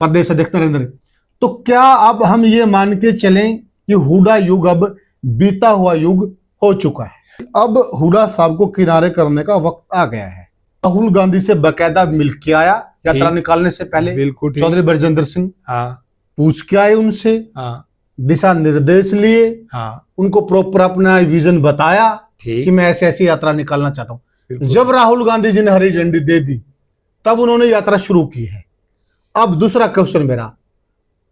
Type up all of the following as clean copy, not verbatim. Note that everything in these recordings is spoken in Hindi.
प्रदेश अध्यक्ष नरेंद्र। तो क्या अब हम ये मान के चलें कि हुड्डा युग अब बीता हुआ युग हो चुका है, अब हुड्डा साहब को किनारे करने का वक्त आ गया है? राहुल गांधी से बकायदा मिल के आया यात्रा निकालने से पहले, बिल्कुल चौधरी बरजिंदर सिंह, हाँ, पूछ के आए उनसे, हाँ, दिशा निर्देश लिए, हाँ, उनको प्रॉपर अपना विजन बताया ठीक कि मैं ऐसी ऐसी यात्रा निकालना चाहता हूं। जब राहुल गांधी जी ने हरी झंडी दे दी तब उन्होंने यात्रा शुरू की है। अब दूसरा क्वेश्चन मेरा,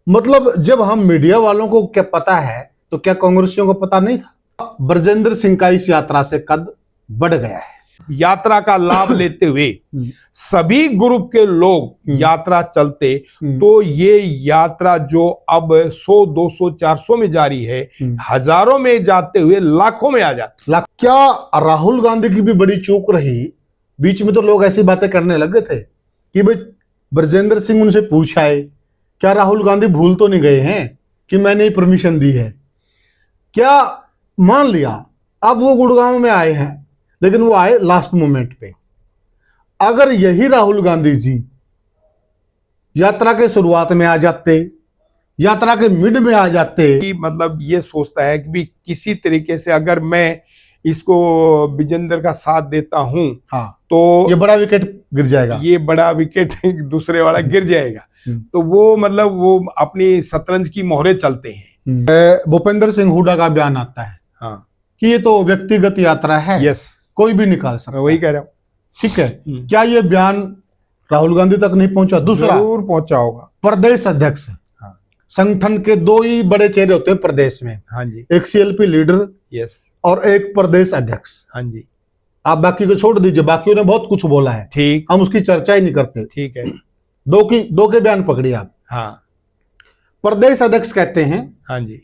मतलब जब हम मीडिया वालों को क्या पता है तो क्या कांग्रेसियों को पता नहीं था? बरजिंदर सिंह का इस यात्रा से कद बढ़ गया है। यात्रा का लाभ लेते हुए सभी ग्रुप के लोग यात्रा चलते तो ये यात्रा जो अब 100, 200, 400 में जारी है, हजारों में जाते हुए लाखों में आ जाते। क्या राहुल गांधी की भी बड़ी चूक रही? बीच में तो लोग ऐसी बातें करने लगे थे कि भाई बरजिंदर सिंह उनसे पूछाए, क्या राहुल गांधी भूल तो नहीं गए हैं कि मैंने ही परमिशन दी है? क्या मान लिया अब वो गुड़गांव में आए हैं, लेकिन वो आए लास्ट मोमेंट पे। अगर यही राहुल गांधी जी यात्रा के शुरुआत में आ जाते, यात्रा के मिड में आ जाते, कि मतलब ये सोचता है कि भी किसी तरीके से अगर मैं इसको विजेंद्र का साथ देता हूं, हाँ, तो ये बड़ा विकेट गिर जाएगा, ये बड़ा विकेट दूसरे वाला गिर जाएगा। तो वो मतलब वो अपनी शतरंज की मोहरे चलते हैं। भूपेंद्र सिंह हुड्डा का बयान आता है, हाँ, कि ये तो व्यक्तिगत यात्रा है, यस, कोई भी निकाल सकता है। वही कह रहा हूं। ठीक है, क्या ये बयान राहुल गांधी तक नहीं पहुंचा? दूसरा, जरूर पहुंचा होगा। प्रदेश अध्यक्ष, हाँ, संगठन के दो ही बड़े चेहरे होते हैं प्रदेश में, हाँ जी, एक सीएलपी लीडर, यस, और एक प्रदेश अध्यक्ष। हाँ जी, आप बाकी को छोड़ दीजिए, बाकियों ने बहुत कुछ बोला है, ठीक, हम उसकी चर्चा ही नहीं करते। ठीक है, दो के बयान पकड़िए आप। हाँ, प्रदेश अध्यक्ष कहते हैं हाँ जी,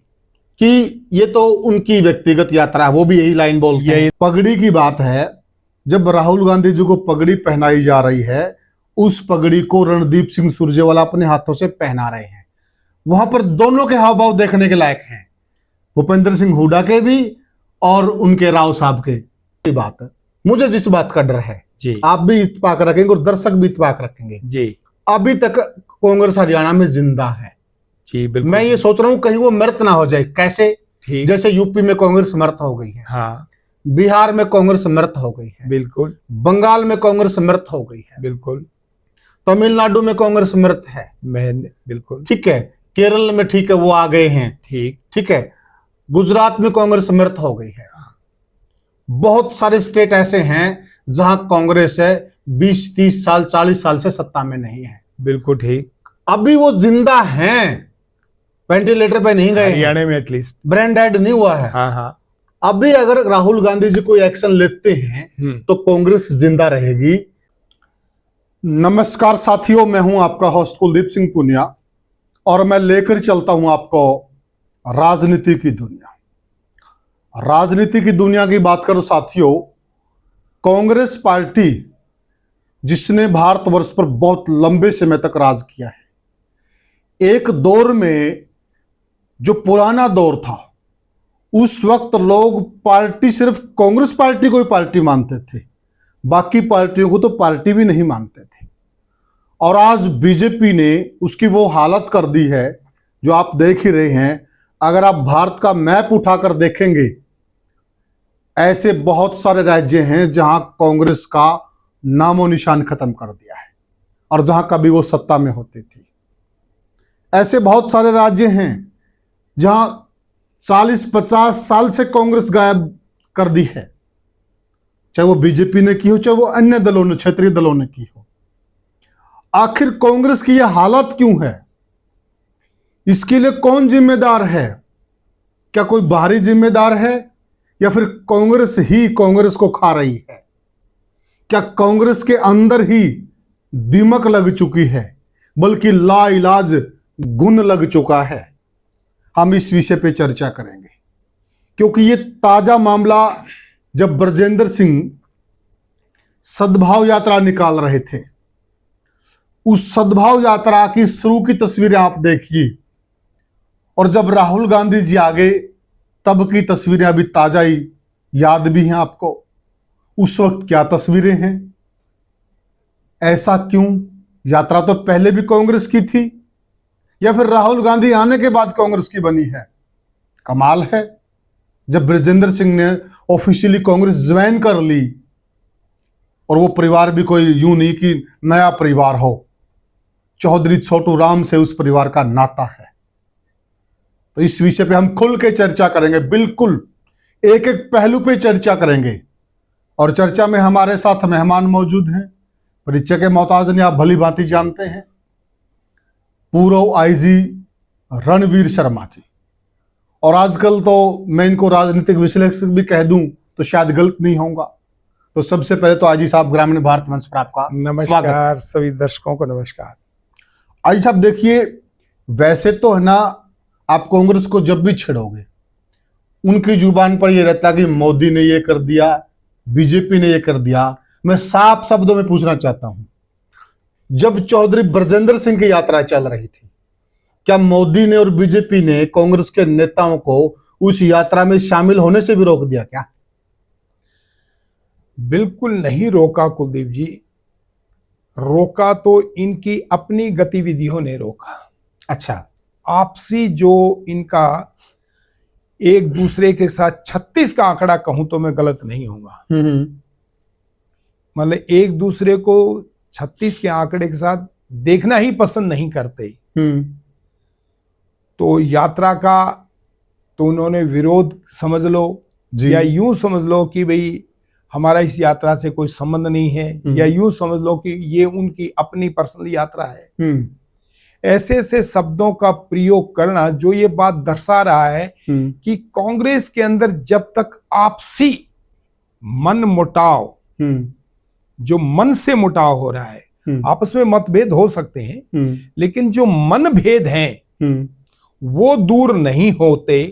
कि ये तो उनकी व्यक्तिगत यात्रा है, वो भी यही लाइन बोलते हैं। पगड़ी की बात है, जब राहुल गांधी जी को पगड़ी पहनाई जा रही है, उस पगड़ी को रणदीप सिंह सुरजेवाला अपने हाथों से पहना रहे हैं। वहां पर दोनों के हाव भाव देखने के लायक हैं, भूपेंद्र सिंह हुड्डा के भी और उनके राव साहब के। बात है, मुझे जिस बात का डर है जी, आप भी इत्तेफाक रखेंगे और दर्शक भी इत्तेफाक रखेंगे जी, अभी तक कांग्रेस हरियाणा में जिंदा है। जी, बिल्कुल। मैं ये सोच रहा हूं कहीं वो मृत ना हो जाए। कैसे? ठीक, जैसे यूपी में कांग्रेस मृत हो गई है, हाँ, बिहार में कांग्रेस मृत हो गई है, बिल्कुल, बंगाल में कांग्रेस मृत हो गई है, बिल्कुल, तमिलनाडु में कांग्रेस मृत है, बिल्कुल, ठीक है, केरल में ठीक है वो आ गए हैं, ठीक, ठीक है, गुजरात में कांग्रेस मृत हो गई है। बहुत सारे स्टेट ऐसे हैं जहां कांग्रेस है 20, 30 साल, 40 साल से सत्ता में नहीं है। बिल्कुल ठीक, अभी वो जिंदा हैं, वेंटिलेटर पे नहीं गए, हरियाणा में एटलीस्ट ब्रेन डेड नहीं हुआ है। हाँ, हाँ, अभी अगर राहुल गांधी जी कोई एक्शन लेते हैं तो कांग्रेस जिंदा रहेगी। नमस्कार साथियों, मैं हूं आपका होस्ट कुलदीप सिंह पुनिया और मैं लेकर चलता हूं आपको राजनीति की दुनिया। राजनीति की दुनिया की बात करो साथियों, कांग्रेस पार्टी जिसने भारतवर्ष पर बहुत लंबे समय तक राज किया है, एक दौर में जो पुराना दौर था उस वक्त लोग पार्टी सिर्फ कांग्रेस पार्टी को ही पार्टी मानते थे, बाकी पार्टियों को तो पार्टी भी नहीं मानते थे। और आज बीजेपी ने उसकी वो हालत कर दी है जो आप देख ही रहे हैं। अगर आप भारत का मैप उठाकर देखेंगे, ऐसे बहुत सारे राज्य हैं जहां कांग्रेस का नामो निशान खत्म कर दिया है और जहां कभी वो सत्ता में होती थी। ऐसे बहुत सारे राज्य हैं जहां 40-50 साल से कांग्रेस गायब कर दी है, चाहे वो बीजेपी ने की हो, चाहे वो अन्य दलों ने, क्षेत्रीय दलों ने की हो। आखिर कांग्रेस की यह हालत क्यों है? इसके लिए कौन जिम्मेदार है? क्या कोई बाहरी जिम्मेदार है या फिर कांग्रेस ही कांग्रेस को खा रही है? क्या कांग्रेस के अंदर ही दीमक लग चुकी है, बल्कि लाइलाज गुण लग चुका है? हम इस विषय पे चर्चा करेंगे, क्योंकि ये ताजा मामला जब बरजिंदर सिंह सद्भाव यात्रा निकाल रहे थे, उस सद्भाव यात्रा की शुरू की तस्वीरें आप देखिए, और जब राहुल गांधी जी आ गए तब की तस्वीरें अभी ताजा ही याद भी हैं आपको। उस वक्त क्या तस्वीरें हैं, ऐसा क्यों? यात्रा तो पहले भी कांग्रेस की थी, या फिर राहुल गांधी आने के बाद कांग्रेस की बनी है? कमाल है। जब ब्रजेंद्र सिंह ने ऑफिशियली कांग्रेस ज्वाइन कर ली, और वो परिवार भी कोई यूं नहीं कि नया परिवार हो, चौधरी छोटू राम से उस परिवार का नाता है। तो इस विषय पे हम खुल के चर्चा करेंगे, बिल्कुल एक एक पहलू पे चर्चा करेंगे। और चर्चा में हमारे साथ मेहमान मौजूद हैं, परिचय के मोहताज ने आप भली भांति जानते हैं, पूर्व आईजी रणवीर शर्मा जी। और आजकल तो मैं इनको राजनीतिक विश्लेषक भी कह दूं तो शायद गलत नहीं होगा। तो सबसे पहले तो आईजी साहब ग्रामीण भारत मंच पर आपका नमस्कार। सभी दर्शकों को नमस्कार। आईजी साहब देखिए, वैसे तो है ना, आप कांग्रेस को जब भी छेड़ोगे उनकी जुबान पर यह रहता कि मोदी ने ये कर दिया, बीजेपी ने ये कर दिया। मैं साफ शब्दों में पूछना चाहता हूं, जब चौधरी ब्रजेंद्र सिंह की यात्रा चल रही थी, क्या मोदी ने और बीजेपी ने कांग्रेस के नेताओं को उस यात्रा में शामिल होने से भी रोक दिया क्या? बिल्कुल नहीं रोका कुलदीप जी। रोका तो इनकी अपनी गतिविधियों ने रोका। अच्छा। आपसी जो इनका एक दूसरे के साथ 36 का आंकड़ा कहूं तो मैं गलत नहीं होऊंगा। मतलब एक दूसरे को 36 के आंकड़े के साथ देखना ही पसंद नहीं करते। तो यात्रा का तो उन्होंने विरोध समझ लो, या यूं समझ लो कि भाई हमारा इस यात्रा से कोई संबंध नहीं है, या यूं समझ लो कि ये उनकी अपनी पर्सनल यात्रा है। ऐसे ऐसे शब्दों का प्रयोग करना जो ये बात दर्शा रहा है कि कांग्रेस के अंदर जब तक आपसी मन मुटाव, जो मन से मुटाव हो रहा है, आपस में मतभेद हो सकते हैं, लेकिन जो मन भेद हैं वो दूर नहीं होते,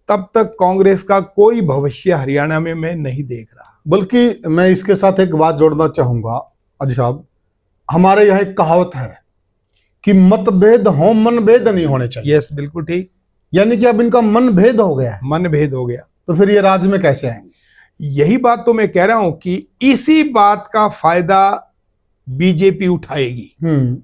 तब तक कांग्रेस का कोई भविष्य हरियाणा में मैं नहीं देख रहा। बल्कि मैं इसके साथ एक बात जोड़ना चाहूंगा अजी साहब, हमारे यहाँ एक कहावत है कि मतभेद हो मनभेद नहीं होने चाहिए। यस, बिल्कुल ठीक। यानी कि अब इनका मन भेद हो गया है। मन भेद हो गया तो फिर ये राज्य में कैसे आएंगे? यही बात तो मैं कह रहा हूं कि इसी बात का फायदा बीजेपी उठाएगी।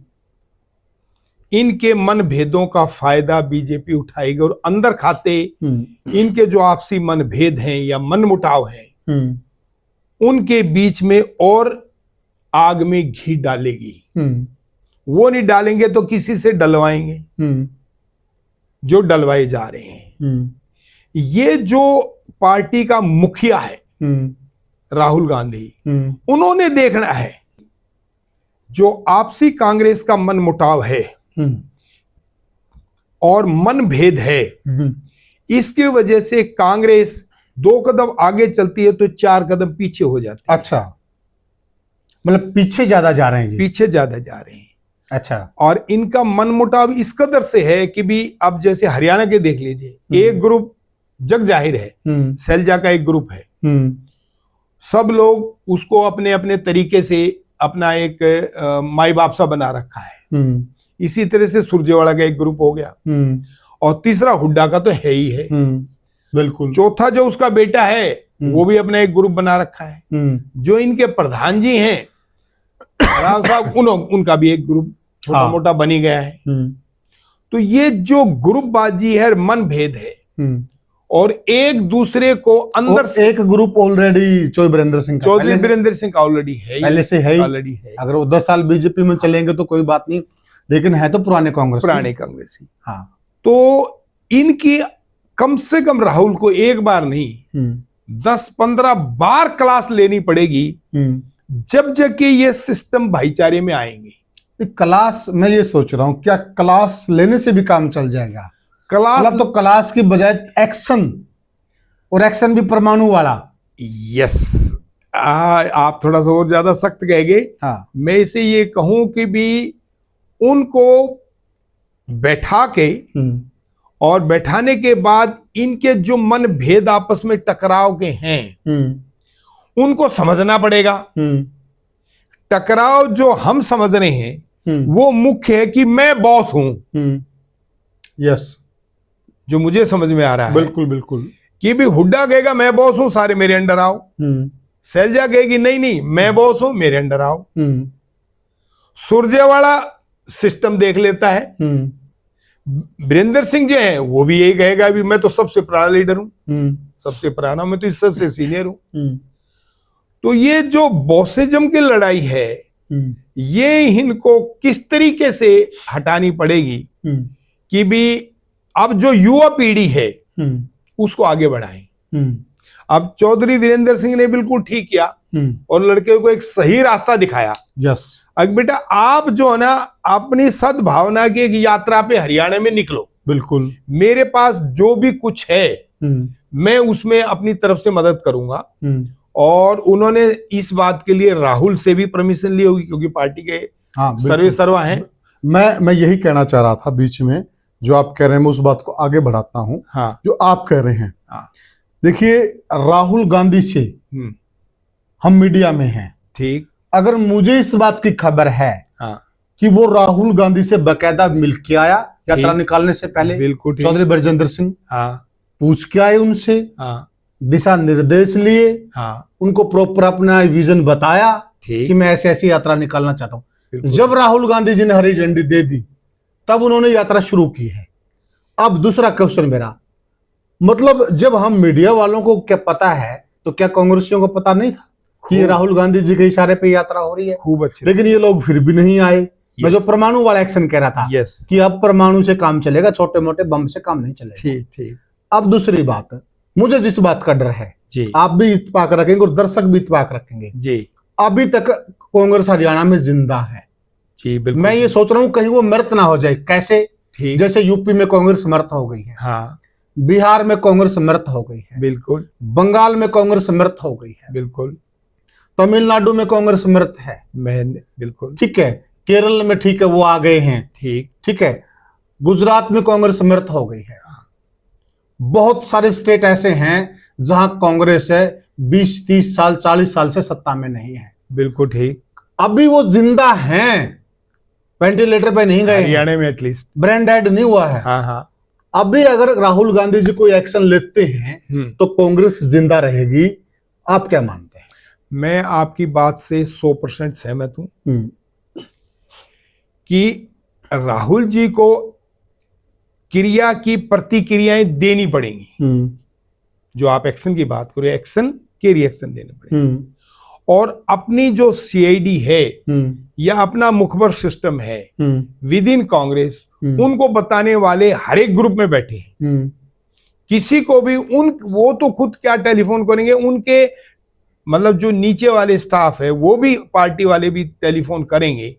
इनके मन भेदों का फायदा बीजेपी उठाएगी, और अंदर खाते इनके जो आपसी मन भेद हैं या मन मुटाव हैं, उनके बीच में और आग में घी डालेगी। वो नहीं डालेंगे तो किसी से डलवाएंगे, जो डलवाए जा रहे हैं। ये जो पार्टी का मुखिया है राहुल गांधी, उन्होंने देखना है जो आपसी कांग्रेस का मन मुटाव है और मन भेद है, इसकी वजह से कांग्रेस 2 कदम आगे चलती है तो 4 कदम पीछे हो जाती है। अच्छा, मतलब पीछे ज्यादा जा रहे हैं जी। पीछे ज्यादा जा रहे हैं। अच्छा। और इनका मन मुटाव इस कदर से है कि भी अब जैसे हरियाणा के देख लीजिए, एक ग्रुप जग जाहिर है, सैलजा का एक ग्रुप है, सब लोग उसको अपने अपने तरीके से अपना एक माई बाप सा बना रखा है। इसी तरह से सुरजेवाला का एक ग्रुप हो गया, और तीसरा हुड्डा का तो है ही है। बिल्कुल। चौथा जो उसका बेटा है वो भी अपना एक ग्रुप बना रखा है। जो इनके प्रधान जी हैं राव साहब, उनका भी एक ग्रुप छोटा मोटा बनी गया है। तो ये जो ग्रुपबाजी है, मन भेद है, और एक दूसरे को अंदर से एक ग्रुप ऑलरेडी चौधरी वीरेंद्र सिंह का ऑलरेडी है, पहले से है, ऑलरेडी है। अगर वो 10 साल बीजेपी में चलेंगे तो कोई बात नहीं, लेकिन है तो पुराने कांग्रेसी। हाँ, तो इनकी कम से कम राहुल को एक बार नहीं 10-15 बार क्लास लेनी पड़ेगी, जब जाके ये सिस्टम भाईचारे में आएंगे। क्लास, मैं ये सोच रहा हूं क्या क्लास लेने से भी काम चल जाएगा? क्लास मतलब तो क्लास की बजाय एक्शन, और एक्शन भी परमाणु वाला। यस, आप थोड़ा सा और ज्यादा सख्त कहेंगे। हाँ। मैं इसे ये कहूं कि भी उनको बैठा के, और बैठाने के बाद इनके जो मन भेद आपस में टकराव के हैं उनको समझना पड़ेगा। टकराव जो हम समझ रहे हैं वो मुख्य है कि मैं बॉस हूं। यस, जो मुझे समझ में आ रहा है। बिल्कुल बिल्कुल। कि भी हुड्डा कहेगा मैं बॉस हूं, सारे मेरे अंडर आओ। सैलजा कहेगी नहीं नहीं मैं बॉस हूं, मेरे अंडर आओ। सुरजेवाला सिस्टम देख लेता है, वीरेंद्र सिंह जो है वो भी यही कहेगा अभी मैं तो सबसे पुराना लीडर हूं, सबसे पुराना, मैं तो इस सबसे सीनियर हूं। तो ये जो बॉसिज्म की लड़ाई है ये इनको किस तरीके से हटानी पड़ेगी कि भी अब जो युवा पीढ़ी है उसको आगे बढ़ाएं। अब चौधरी वीरेंद्र सिंह ने बिल्कुल ठीक किया और लड़के को एक सही रास्ता दिखाया। यस, अब बेटा आप जो है ना अपनी सद्भावना की एक यात्रा पे हरियाणा में निकलो, बिल्कुल। मेरे पास जो भी कुछ है मैं उसमें अपनी तरफ से मदद करूंगा। और उन्होंने इस बात के लिए राहुल से भी परमिशन ली होगी क्योंकि पार्टी के सर्वे सर्वा हैं। मैं यही कहना चाह रहा था बीच में, जो आप कह रहे हैं मैं उस बात को आगे बढ़ाता हूं। हाँ। जो आप कह रहे हैं, हाँ। देखिए राहुल गांधी से हम मीडिया में हैं, ठीक। अगर मुझे इस बात की खबर है हाँ। कि वो राहुल गांधी से बकायदा मिल के आया यात्रा निकालने से पहले, बिल्कुल चौधरी बरजिंदर सिंह, हाँ, पूछ के आए उनसे, हाँ, दिशा निर्देश लिए, हाँ, उनको प्रॉपर अपना विजन बताया कि मैं ऐसे ऐसी यात्रा निकालना चाहता हूं। जब राहुल गांधी जी ने हरी झंडी दे दी तब उन्होंने यात्रा शुरू की है। अब दूसरा क्वेश्चन मेरा, मतलब जब हम मीडिया वालों को क्या पता है तो क्या कांग्रेसियों को पता नहीं था कि ये राहुल गांधी जी के इशारे पे यात्रा हो रही है? खूब अच्छे। लेकिन ये लोग फिर भी नहीं आए। मैं जो परमाणु वाला एक्शन कह रहा था कि अब परमाणु से काम चलेगा, छोटे मोटे बम से काम नहीं चलेगा। ठीक ठीक। अब दूसरी बात, मुझे जिस बात का डर है जी, आप भी इत्तेफाक रखेंगे और दर्शक भी इत्तेफाक रखेंगे जी, अभी तक कांग्रेस हरियाणा में जिंदा है जी, बिल्कुल। मैं ये सोच रहा हूं कहीं वो मृत ना हो जाए। कैसे? जैसे यूपी में कांग्रेस मृत हो गई है, हाँ, बिहार में कांग्रेस मृत हो गई है, बिल्कुल, बंगाल में कांग्रेस मृत हो गई है, बिल्कुल, तमिलनाडु में कांग्रेस मृत है, बिल्कुल, ठीक है, केरल में ठीक है वो आ गए हैं, ठीक है, गुजरात में कांग्रेस मृत हो गई है। बहुत सारे स्टेट ऐसे हैं जहां कांग्रेस है 20, 30 साल, 40 साल से सत्ता में नहीं है। बिल्कुल ठीक। अभी वो जिंदा हैं, वेंटिलेटर पे नहीं गए, हरियाणा में एटलीस्ट ब्रेन डेड नहीं हुआ है। हाँ, हाँ। अभी अगर राहुल गांधी जी कोई एक्शन लेते हैं तो कांग्रेस जिंदा रहेगी। आप क्या मानते हैं? मैं आपकी बात से 100% सहमत हूं कि राहुल जी को क्रिया की प्रतिक्रियाएं देनी पड़ेंगी। जो आप एक्शन की बात करो, एक्शन के रिएक्शन देने पड़ेंगे। और अपनी जो सीआईडी है या अपना मुखबर सिस्टम है विद इन कांग्रेस, उनको बताने वाले हर एक ग्रुप में बैठे हैं। किसी को भी वो तो खुद क्या टेलीफोन करेंगे, उनके मतलब जो नीचे वाले स्टाफ है वो भी, पार्टी वाले भी टेलीफोन करेंगे।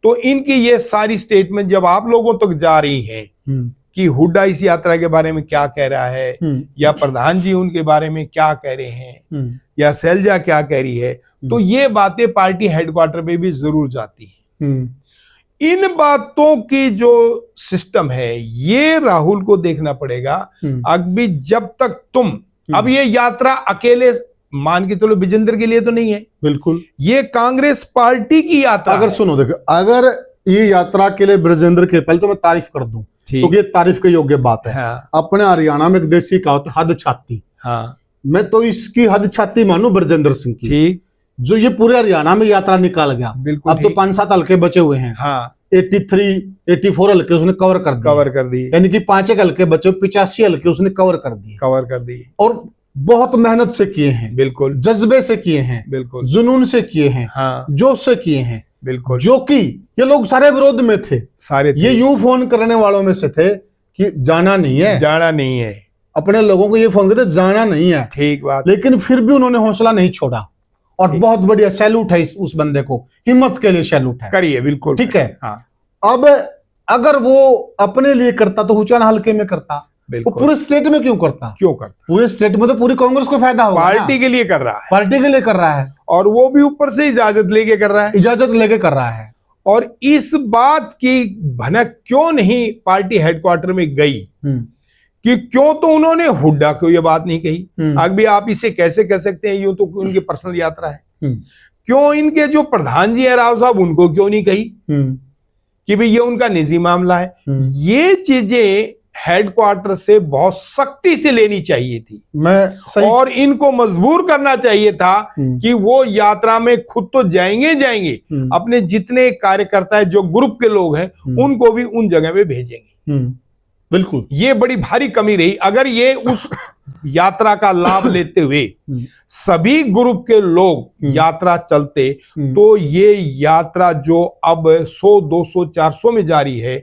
तो इनकी ये सारी स्टेटमेंट जब आप लोगों तक जा रही है कि हुड्डा इस यात्रा के बारे में क्या कह रहा है, या प्रधान जी उनके बारे में क्या कह रहे हैं, या शैलजा क्या कह रही है, तो ये बातें पार्टी हेडक्वार्टर पे भी जरूर जाती हैं। इन बातों की जो सिस्टम है ये राहुल को देखना पड़ेगा। अभी जब तक तुम, अब ये यात्रा अकेले मान के चलो विजेंद्र के लिए तो नहीं है, बिल्कुल ये कांग्रेस पार्टी की यात्रा। अगर सुनो, देखो, अगर ये यात्रा के लिए ब्रजेंद्र के, पहले तो मैं तारीफ कर दूं तो ये तारीफ के योग्य बात है। हाँ। अपने हरियाणा में एक देसी कहावत है, हद छाती। हाँ। मैं तो इसकी हद छाती मानू ब्रजेंद्र सिंह की, ठीक, जो ये पूरे हरियाणा में यात्रा निकाल गया। बिल्कुल। अब तो 5-7 हल्के बचे हुए हैं। हाँ। 83, 84 हल्के उसने कवर कर दिए, यानी कि 5 हल्के बचे, 85 हल्के उसने कवर कर दिए। और बहुत मेहनत से किए हैं, बिल्कुल, जज्बे से किए हैं, बिल्कुल, जुनून से किए हैं, हाँ, जोश से किए हैं, बिल्कुल। जो कि ये लोग सारे विरोध में थे, ये यूं फोन करने वालों में से थे कि जाना नहीं है, अपने लोगों को ये फोन करते जाना नहीं है, ठीक बात। लेकिन फिर भी उन्होंने हौसला नहीं छोड़ा और बहुत बढ़िया सैल्यूट है उस बंदे को, हिम्मत के लिए सैल्यूट है, करिए, बिल्कुल, ठीक है। हाँ। अब अगर वो अपने लिए करता तो हुचाना हल्के में करता, वो पूरे स्टेट में क्यों करता? पूरे स्टेट में तो पूरी कांग्रेस को फायदा होगा, पार्टी के लिए कर रहा है, और वो भी ऊपर से इजाजत लेके कर रहा है। और इस बात की भनक क्यों नहीं पार्टी हेडक्वार्टर में गई कि क्यों तो उन्होंने हुड्डा को ये बात नहीं कही। अभी आप इसे कैसे कह सकते हैं, यूं तो उनकी पर्सनल यात्रा है। क्यों इनके जो प्रधान जी है राव साहब, उनको क्यों नहीं कही कि भाई ये उनका निजी मामला है? ये चीजें हेडक्वार्टर से बहुत सख्ती से लेनी चाहिए थी, और इनको मजबूर करना चाहिए था कि वो यात्रा में खुद तो जाएंगे, अपने जितने कार्यकर्ता है, जो ग्रुप के लोग हैं, उनको भी उन जगह पे भेजेंगे। बिल्कुल। ये बड़ी भारी कमी रही। अगर ये उस यात्रा का लाभ लेते हुए सभी ग्रुप के लोग यात्रा चलते तो ये यात्रा जो अब 100, 200, 400 में जारी है,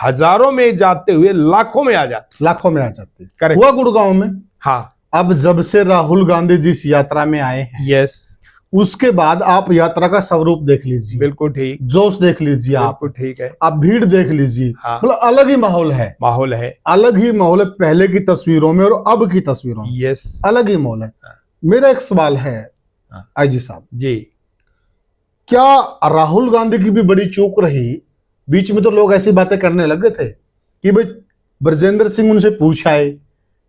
हजारों में जाते हुए लाखों में आ जाती। लाखों में आ जाती। करेक्ट। हुआ गुड़गांव में। हाँ, अब जब से राहुल गांधी जी इस यात्रा में आए हैं, यस, उसके बाद आप यात्रा का स्वरूप देख लीजिए, बिल्कुल ठीक, जोश देख लीजिए, आप बिल्कुल ठीक है, आप भीड़ देख लीजिए। हाँ। मतलब अलग ही माहौल है, माहौल है, अलग ही माहौल है पहले की तस्वीरों में और अब की तस्वीरों में। यस, अलग ही माहौल है। मेरा एक सवाल है आईजी साहब जी, क्या राहुल गांधी की भी बड़ी चूक रही? बीच में तो लोग ऐसी बातें करने लगे थे कि भाई ब्रजेंद्र सिंह उनसे पूछाए,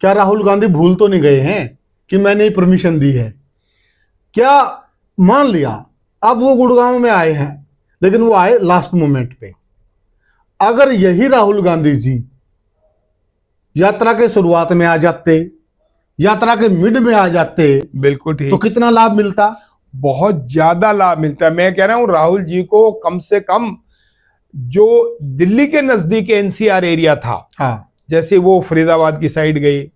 क्या राहुल गांधी भूल तो नहीं गए हैं कि मैंने ही परमिशन दी है? क्या मान लिया अब वो गुड़गांव में आए हैं, लेकिन वो आए लास्ट मोमेंट पे। अगर यही राहुल गांधी जी यात्रा के शुरुआत में आ जाते, यात्रा के मिड में आ जाते, बिल्कुल तो ठीक, कितना लाभ मिलता? बहुत ज्यादा लाभ मिलता है। मैं कह रहा हूं राहुल जी को कम से कम जो दिल्ली के नजदीक एनसीआर एरिया था, हाँ, जैसे वो फरीदाबाद की साइड गए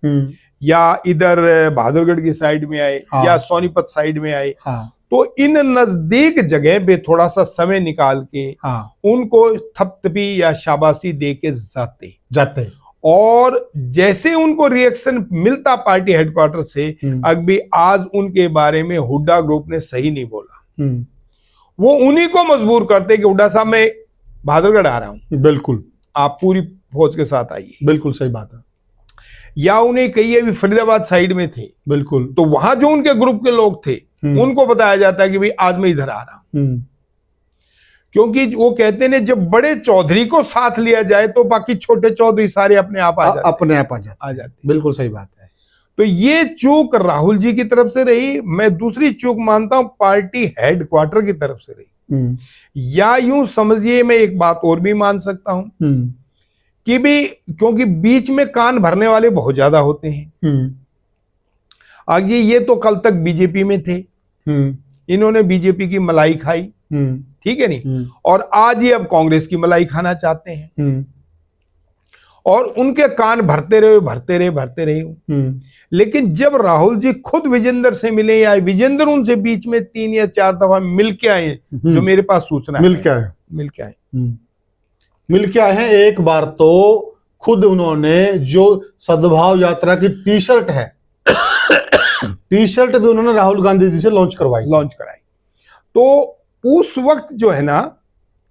या इधर बहादुरगढ़ की साइड में आए, हाँ। या सोनीपत साइड में आए, हाँ, तो इन नजदीक जगह पे थोड़ा सा समय निकाल के हाँ, उनको थपथपी या शाबाशी दे के जाते। और जैसे उनको रिएक्शन मिलता पार्टी हेडक्वार्टर से, अभी आज उनके बारे में हुड्डा ग्रुप ने सही नहीं बोला, वो उन्हीं को मजबूर करते कि हुड्डा साहब मैं बहादुरगढ़ आ रहा हूं, बिल्कुल, आप पूरी फौज के साथ आइए। बिल्कुल सही बात है। या उन्हें कहिए भी फरीदाबाद साइड में थे, बिल्कुल, तो वहां जो उनके ग्रुप के लोग थे उनको बताया जाता है कि भाई आज मैं इधर आ रहा हूं, क्योंकि वो कहते ने जब बड़े चौधरी को साथ लिया जाए तो बाकी छोटे चौधरी सारे अपने आप आ जाते, अपने आप आ जाते। बिल्कुल सही बात है। तो ये चूक राहुल जी की तरफ से रही। मैं दूसरी चूक मानता हूं पार्टी हेडक्वार्टर की तरफ से रही। या यूं समझिए, मैं एक बात और भी मान सकता हूं कि भी क्योंकि बीच में कान भरने वाले बहुत ज्यादा होते हैं। आगे ये तो कल तक बीजेपी में थे, इन्होंने बीजेपी की मलाई खाई, ठीक है नहीं, और आज ये अब कांग्रेस की मलाई खाना चाहते हैं, और उनके कान भरते रहे। लेकिन जब राहुल जी खुद विजेंद्र से मिले या विजेंद्र उनसे बीच में 3 या 4 दफा मिल के आए, जो मेरे पास सूचना मिल के आए हैं। एक बार तो खुद उन्होंने जो सद्भाव यात्रा की टी शर्ट है, टी शर्ट भी उन्होंने राहुल गांधी जी से लॉन्च कराई। तो उस वक्त जो है ना,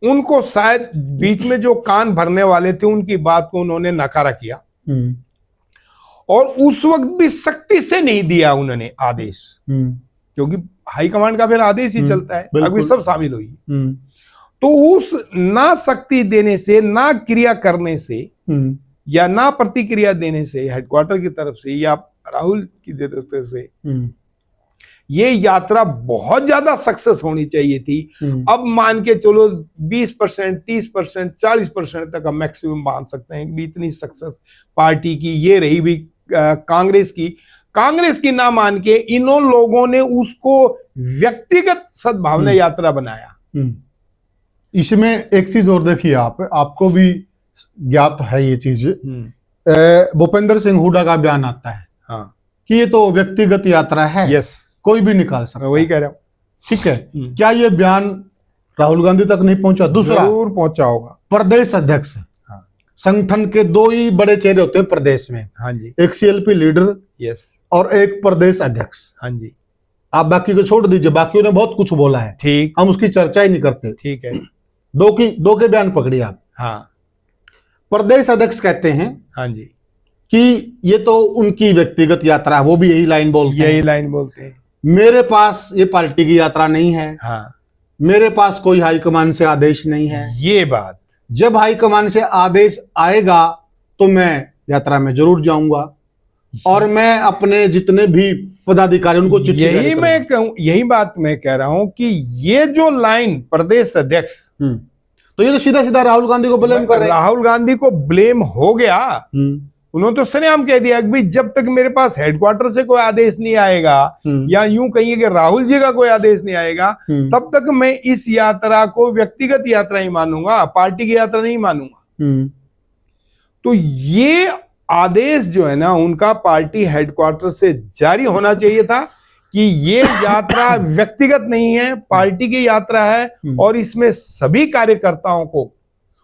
उनको शायद बीच में जो कान भरने वाले थे उनकी बात को उन्होंने नकारा किया, और उस वक्त भी सख्ती से नहीं दिया उन्होंने आदेश, क्योंकि हाईकमांड का फिर आदेश ही चलता है, अभी सब शामिल हुई। तो उस ना सख्ती देने से, ना क्रिया करने से या ना प्रतिक्रिया देने से हेडक्वार्टर की तरफ से या राहुल की तरफ से ये यात्रा बहुत ज्यादा सक्सेस होनी चाहिए थी। अब मान के चलो 20%, 30%, 40% तक हम मैक्सिमम मान सकते हैं कि इतनी सक्सेस पार्टी की ये रही भी। कांग्रेस की ना मान के इन लोगों ने उसको व्यक्तिगत सद्भावना यात्रा बनाया। इसमें एक चीज और देखिए, आपको भी ज्ञात है ये चीज, भूपेंद्र सिंह हुड्डा का बयान आता है, हाँ, कि ये तो व्यक्तिगत यात्रा है, यस, कोई भी निकाल सकता है। वही कह रहा हूं, ठीक है। क्या ये बयान राहुल गांधी तक नहीं पहुंचा? दूसरा, जरूर पहुंचा होगा। प्रदेश अध्यक्ष, हाँ, संगठन के 2 ही बड़े चेहरे होते हैं प्रदेश में, हाँ जी, एक सीएलपी लीडर, यस, और एक प्रदेश अध्यक्ष। हाँ जी, आप बाकी को छोड़ दीजिए, बाकियों ने बहुत कुछ बोला है, ठीक, हम उसकी चर्चा ही नहीं करते। ठीक है, 2 के बयान पकड़िए आप। हाँ, प्रदेश अध्यक्ष कहते हैं हाँ जी, कि ये तो उनकी व्यक्तिगत यात्रा है, वो भी यही लाइन बोलते हैं, मेरे पास ये पार्टी की यात्रा नहीं है, हाँ, मेरे पास कोई हाईकमान से आदेश नहीं है। ये बात, जब हाईकमान से आदेश आएगा तो मैं यात्रा में जरूर जाऊंगा, और मैं अपने जितने भी पदाधिकारी उनको चिट्ठी यही बात मैं कह रहा हूं कि ये जो लाइन प्रदेश अध्यक्ष, तो ये तो सीधा सीधा राहुल गांधी को ब्लेम कर रहे हैं। राहुल गांधी को ब्लेम हो गया। उन्होंने तो सरेआम कह दिया कि भाई जब तक मेरे पास हेडक्वार्टर से कोई आदेश नहीं आएगा, या यूं कहिए कि राहुल जी का कोई आदेश नहीं आएगा, तब तक मैं इस यात्रा को व्यक्तिगत यात्रा ही मानूंगा, पार्टी की यात्रा नहीं मानूंगा। तो ये आदेश जो है ना उनका पार्टी हेडक्वार्टर से जारी होना चाहिए था कि ये यात्रा व्यक्तिगत नहीं है, पार्टी की यात्रा है और इसमें सभी कार्यकर्ताओं को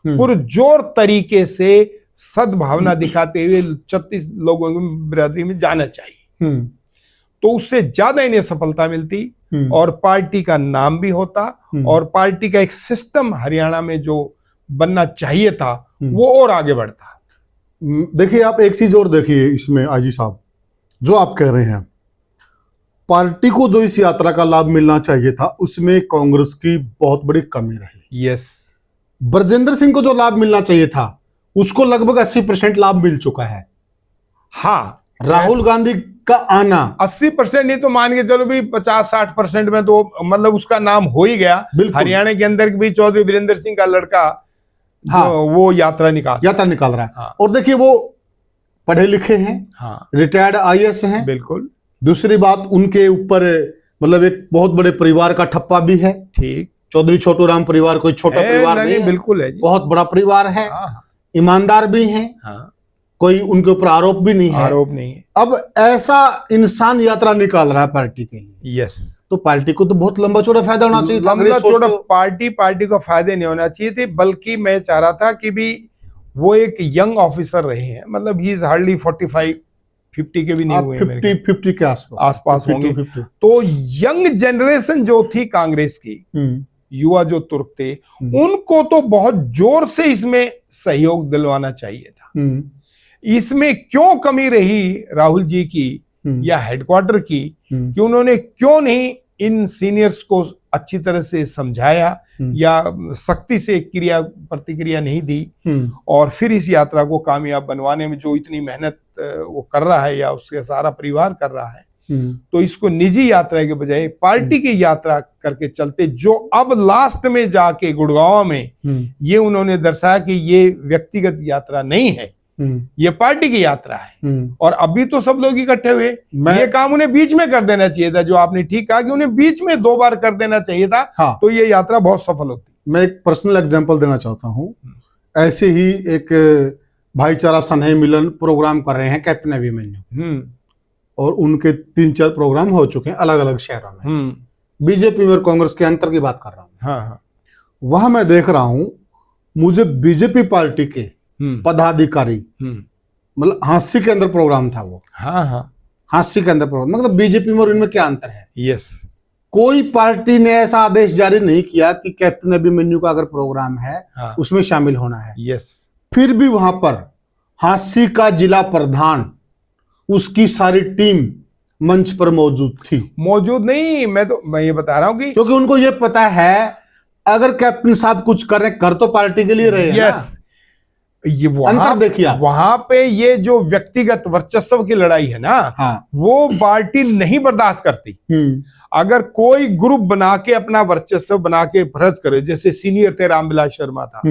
पुरजोर तरीके से सद्भावना दिखाते हुए 36 लोगों की बिरादरी में जाना चाहिए। तो उससे ज्यादा इन्हें सफलता मिलती और पार्टी का नाम भी होता और पार्टी का एक सिस्टम हरियाणा में जो बनना चाहिए था वो और आगे बढ़ता। देखिए, आप एक चीज और देखिए इसमें आजी साहब, जो आप कह रहे हैं पार्टी को जो इस यात्रा का लाभ मिलना चाहिए था उसमें कांग्रेस की बहुत बड़ी कमी रही। यस, ब्रजेंद्र सिंह को जो लाभ मिलना चाहिए था उसको लगभग 80% लाभ मिल चुका है। हाँ, राहुल गांधी का आना 80% नहीं तो मान के चलो भी 50-60% में तो मतलब उसका नाम हो ही गया। हरियाणा के अंदर भी चौधरी वीरेंद्र सिंह का लड़का वो यात्रा निकाल रहा है। हाँ। और देखिए वो पढ़े लिखे हैं, रिटायर्ड आईएएस हैं। बिल्कुल। दूसरी बात, उनके ऊपर मतलब एक बहुत बड़े परिवार का ठप्पा भी है। ठीक, चौधरी छोटू राम परिवार कोई छोटा परिवार नहीं, बिल्कुल है, बहुत बड़ा परिवार है। ईमानदार भी हैं, कोई उनके ऊपर आरोप भी नहीं है। अब ऐसा इंसान यात्रा निकाल रहा है पार्टी के लिए। यस, तो पार्टी को तो बहुत लंबा चौड़ा फायदा होना चाहिए। लंबा चौड़ा पार्टी को फायदे नहीं होना चाहिए थे, बल्कि मैं चाह रहा था कि भी वो एक यंग ऑफिसर रहे हैं, मतलब ही इज हार्डली 45-50 के भी नहीं हुए, 50 के आसपास होंगे। तो यंग जनरेशन जो थी कांग्रेस की, युवा जो तुर्क थे, उनको तो बहुत जोर से इसमें सहयोग दिलवाना चाहिए था। इसमें क्यों कमी रही राहुल जी की या हेडक्वार्टर की कि उन्होंने क्यों नहीं इन सीनियर्स को अच्छी तरह से समझाया या सख्ती से क्रिया प्रतिक्रिया नहीं दी और फिर इस यात्रा को कामयाब बनवाने में जो इतनी मेहनत वो कर रहा है या उसके सारा परिवार कर रहा है, तो इसको निजी यात्रा के बजाय पार्टी की यात्रा करके चलते, जो अब लास्ट में जाके गुड़गांव में ये उन्होंने दर्शाया कि ये व्यक्तिगत यात्रा नहीं है, ये पार्टी की यात्रा है। और अभी तो सब लोग इकट्ठे हुए, ये काम उन्हें बीच में कर देना चाहिए था। जो आपने ठीक कहा कि उन्हें बीच में 2 बार कर देना चाहिए था। हाँ। तो ये यात्रा बहुत सफल होती। मैं एक पर्सनल एग्जांपल देना चाहता हूँ। ऐसे ही एक भाईचारा स्नेह मिलन प्रोग्राम कर रहे हैं कैप्टन अभिमन्यु, और उनके 3-4 प्रोग्राम हो चुके हैं अलग अलग शहरों में। बीजेपी और कांग्रेस के अंतर की बात कर रहा हूँ। हाँ। वहां मैं देख रहा हूं, मुझे बीजेपी पार्टी के पदाधिकारी, मतलब हांसी के अंदर प्रोग्राम था वो। हांसी के अंदर प्रोग्राम, मतलब बीजेपी में और इनमें क्या अंतर है? यस, कोई पार्टी ने ऐसा आदेश जारी नहीं किया कि कैप्टन अभिमन्यु का अगर प्रोग्राम है उसमें शामिल होना है। यस, फिर भी वहां पर हांसी का जिला प्रधान, उसकी सारी टीम मंच पर मौजूद थी। मौजूद नहीं, मैं ये बता रहा हूं कि क्योंकि उनको ये पता है अगर कैप्टन साहब कुछ कर तो पार्टी के लिए रहे। यस, ये वहां देखिए, वहां पे ये जो व्यक्तिगत वर्चस्व की लड़ाई है ना, वो पार्टी नहीं बर्दाश्त करती। अगर कोई ग्रुप बना के अपना वर्चस्व बना के फर्ज करे, जैसे सीनियर थे रामविलास शर्मा था,